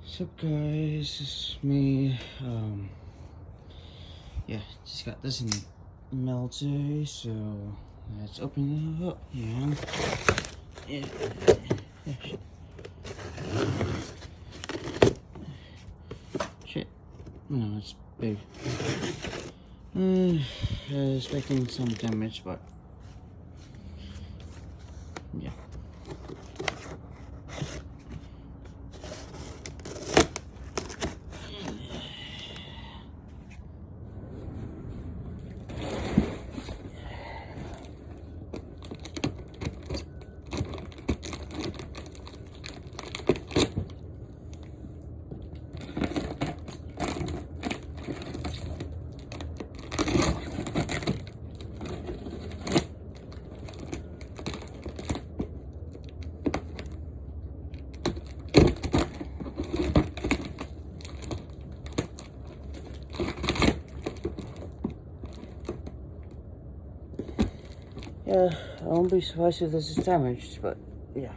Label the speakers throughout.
Speaker 1: What's up, guys? It's me. Yeah, just got this in the mail today, so let's open it up. Yeah. Shit. No, it's big. Expecting some damage, but yeah. Yeah, I won't be surprised if this is damaged, but yeah.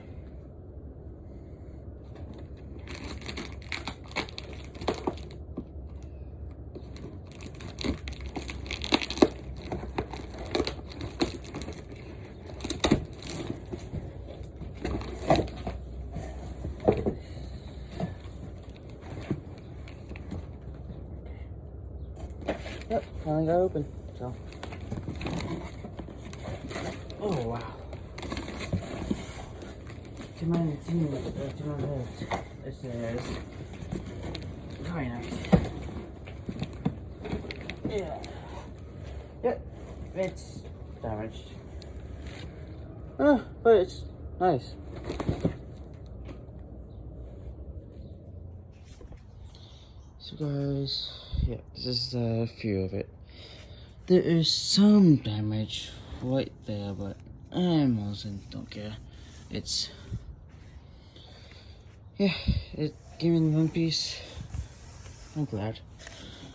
Speaker 1: Yep, finally got open, so. Oh, wow. To my team, to my left, it says, very nice. Yeah. Yep, it's damaged. But it's nice. So guys, yeah, this is a few of it. There is some damage right there, but I mostly don't care. It's, yeah, it came in one piece. I'm glad.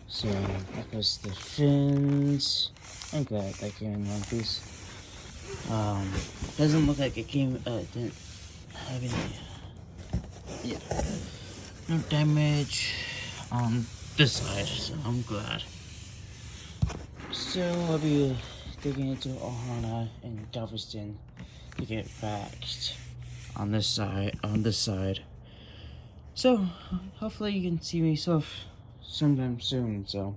Speaker 1: So that was the fins. I'm glad that came in one piece. Doesn't look like it came. Didn't have any. Yeah, no damage on this side, so I'm glad. So I'll be digging into Ohana and Galveston to get waxed on this side. So hopefully you can see me sometime soon. So